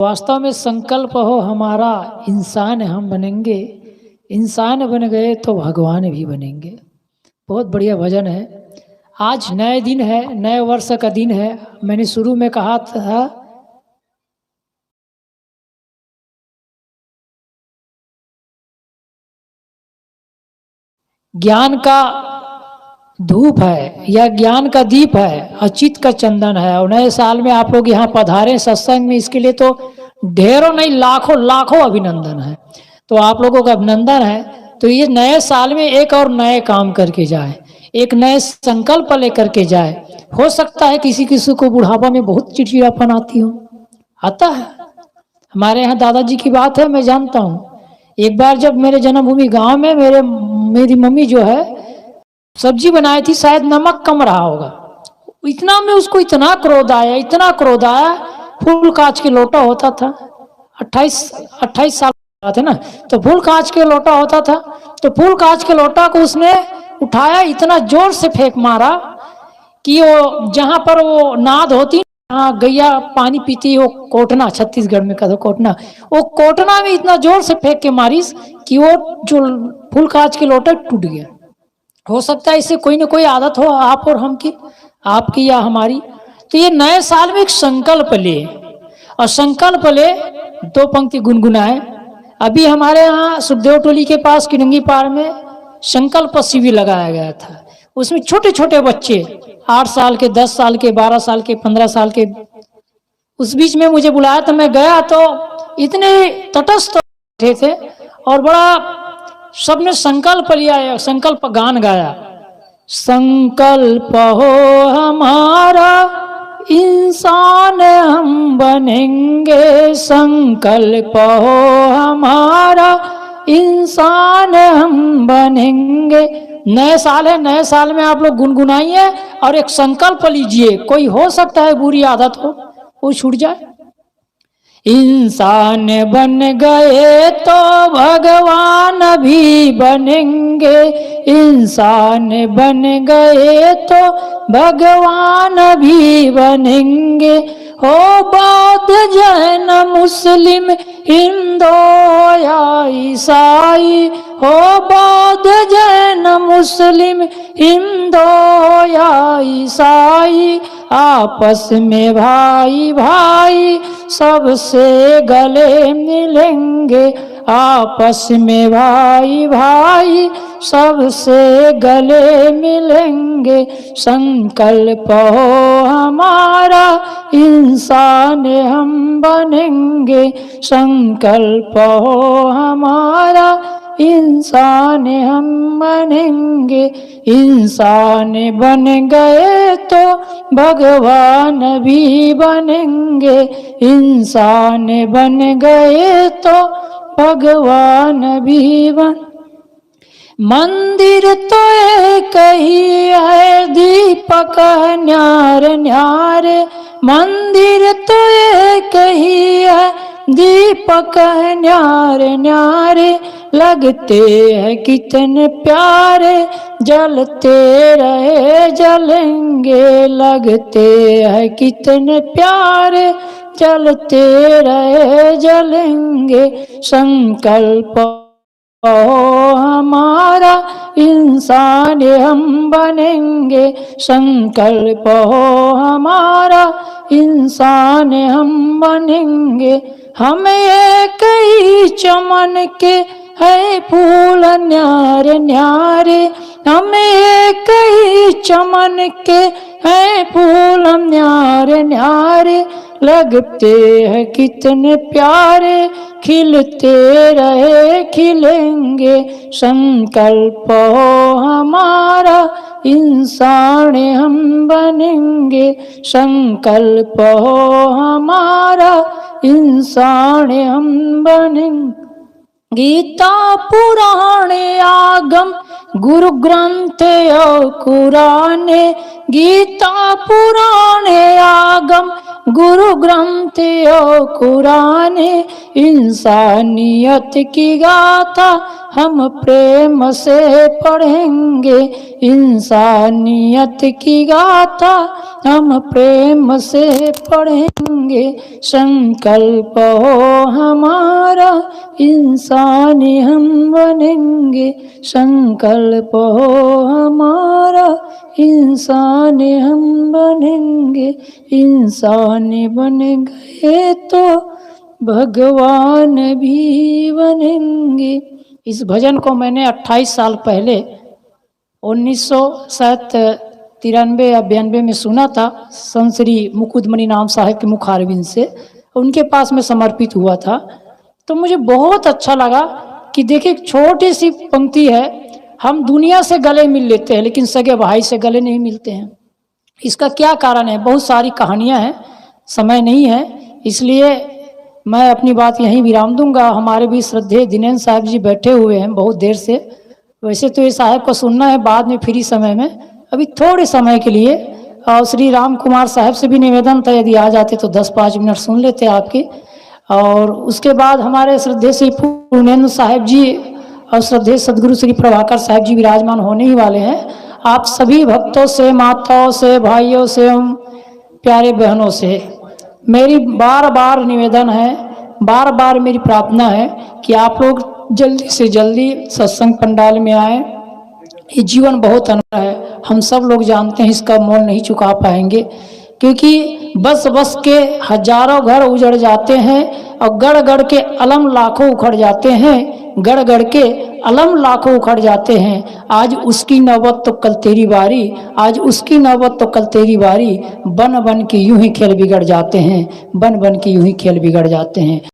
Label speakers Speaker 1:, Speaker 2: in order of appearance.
Speaker 1: वास्तव में संकल्प हो हमारा, इंसान हम बनेंगे। इंसान बन गए तो भगवान भी बनेंगे। बहुत बढ़िया भजन है। आज नए दिन है, नए वर्ष का दिन है। मैंने शुरू में कहा था ज्ञान का धूप है या ज्ञान का दीप है, अचित का चंदन है। और नए साल में आप लोग यहाँ पधारे सत्संग में, इसके लिए तो ढेरों नहीं लाखों लाखों अभिनंदन है। तो आप लोगों का अभिनंदन है। तो ये नए साल में एक और नए काम करके जाए, एक नए संकल्प लेकर के जाए। हो सकता है किसी किसी को बुढ़ापा में बहुत चिड़चिड़ापन आती हो, आता है। हमारे यहाँ दादाजी की बात है, मैं जानता हूँ। एक बार जब मेरे जन्मभूमि गांव में मेरी मम्मी जो है सब्जी बनाई थी, शायद नमक कम रहा होगा। इतना में उसको इतना क्रोध आया, इतना क्रोध आया। फूल कांच के लोटा होता था, 28 साल थे ना, तो फूल कांच के लोटा होता था। तो फूल कांच के लोटा को उसने उठाया, इतना जोर से फेंक मारा कि वो जहां पर वो नाद होती, हाँ गैया पानी पीती, वो कोटना, छत्तीसगढ़ में कहते कोटना, वो कोटना में इतना जोर से फेंक के मारिस कि वो जो फूल कांच के लोटा टूट गया। हो सकता है इससे कोई ना कोई आदत हो आप और हम की, आपकी या हमारी। तो ये नए साल में एक संकल्प ले, और संकल्प ले, दो पंक्ति गुनगुनाए। अभी हमारे यहाँ सुखदेव टोली के पास किरंगी पार में संकल्प शिविर लगाया गया था। उसमें छोटे छोटे बच्चे 8 साल के, 10 साल के, 12 साल के, 15 साल के, उस बीच में मुझे बुलाया। तो मैं गया तो इतने तटस्थ बैठे थे और बड़ा सबने संकल्प लिया, संकल्प गान गाया। संकल्प हो हमारा, इंसान हम बनेंगे। संकल्प हो हमारा, इंसान हम बनेंगे। नए साल है, नए साल में आप लोग गुनगुनाइए और एक संकल्प लीजिए। कोई हो सकता है बुरी आदत हो, वो छूट जाए। इंसान बन गए तो भगवान भी बनेंगे। इंसान बन गए तो भगवान भी बनेंगे। हो बौद्ध जैन मुस्लिम हिंदू या ईसाई, हो बौद्ध जैन मुस्लिम हिंदू या ईसाई, आपस में भाई भाई सबसे गले मिलेंगे। आपस में भाई भाई सबसे गले मिलेंगे। संकल्प हो हमारा, इंसान हम बनेंगे। संकल्प हो हमारा, इंसान हम बनेंगे। इंसान बन गए तो भगवान भी बनेंगे। इंसान बन गए तो भगवान भी बन। मंदिर तो एक ही है, दीपक न्यारे न्यारे। मंदिर तो एक ही है, दीपक न्यारे न्यारे। लगते हैं कितने प्यारे, जलते रहे जलेंगे। लगते हैं कितने प्यारे, जलते रहे जलेंगे। संकल्प हो हमारा, इंसान हम बनेंगे। संकल्प हो हमारा, इंसान हम बनेंगे। हम एक ही चमन के है फूल न्यारे न्यारे। हम एक ही चमन के है फूल न्यारे न्यारे। लगते हैं कितने प्यारे, खिलते रहे खिलेंगे। संकल्प हो हमारा, इंसान हम बनेंगे। संकल्प हो हमारा, इंसान हम बनेंगे। गीता पुराण आगम गुरु ग्रंथ और कुराने। गीता पुराण आगम गुरु ग्रंथ और कुराने। इंसानियत की गाथा हम प्रेम से पढ़ेंगे इंसानियत की गाथा, हम प्रेम से पढ़ेंगे, संकल्प हो हमारा इंसानी हम बनेंगे, संकल्प हो हमारा इंसानी हम बनेंगे, इंसानी बन गए तो भगवान भी बनेंगे। इस भजन को मैंने 28 साल पहले 1993 या 92 में सुना था, संत श्री मुकुंदमणि नाम साहिब के मुखारबिंद से, उनके पास में समर्पित हुआ था। तो मुझे बहुत अच्छा लगा कि देखिए छोटी सी पंक्ति है, हम दुनिया से गले मिल लेते हैं लेकिन सगे भाई से गले नहीं मिलते हैं। इसका क्या कारण है? बहुत सारी कहानियां हैं, समय नहीं है इसलिए मैं अपनी बात यहीं विराम दूंगा। हमारे भी श्रद्धेय दिनेश साहब जी बैठे हुए हैं बहुत देर से। वैसे तो ये साहब को सुनना है बाद में फ्री समय में, अभी थोड़े समय के लिए। और श्री राम कुमार साहब से भी निवेदन था यदि आ जाते तो 10-5 मिनट सुन लेते आपके। और उसके बाद हमारे श्रद्धेय श्री पूर्णेंद्र साहब जी और श्रद्धेय सदगुरु श्री प्रभाकर साहब जी विराजमान होने ही वाले हैं। आप सभी भक्तों से, माताओं से, भाइयों से, प्यारे बहनों से मेरी बार बार निवेदन है, बार बार मेरी प्रार्थना है कि आप लोग जल्दी से जल्दी सत्संग पंडाल में आए। ये जीवन बहुत अनमोल है, हम सब लोग जानते हैं, इसका मोल नहीं चुका पाएंगे। क्योंकि बस बस के हजारों घर उजड़ जाते हैं और गढ़ गढ़ के अलम लाखों उखड़ जाते हैं, गढ़ गढ़ के अलम लाखों उखड़ जाते हैं। आज उसकी नौबत तो कल तेरी बारी, आज उसकी नौबत तो कल तेरी बारी, बन बन के यूं ही खेल बिगड़ जाते हैं, बन बन के यूं ही खेल बिगड़ जाते हैं।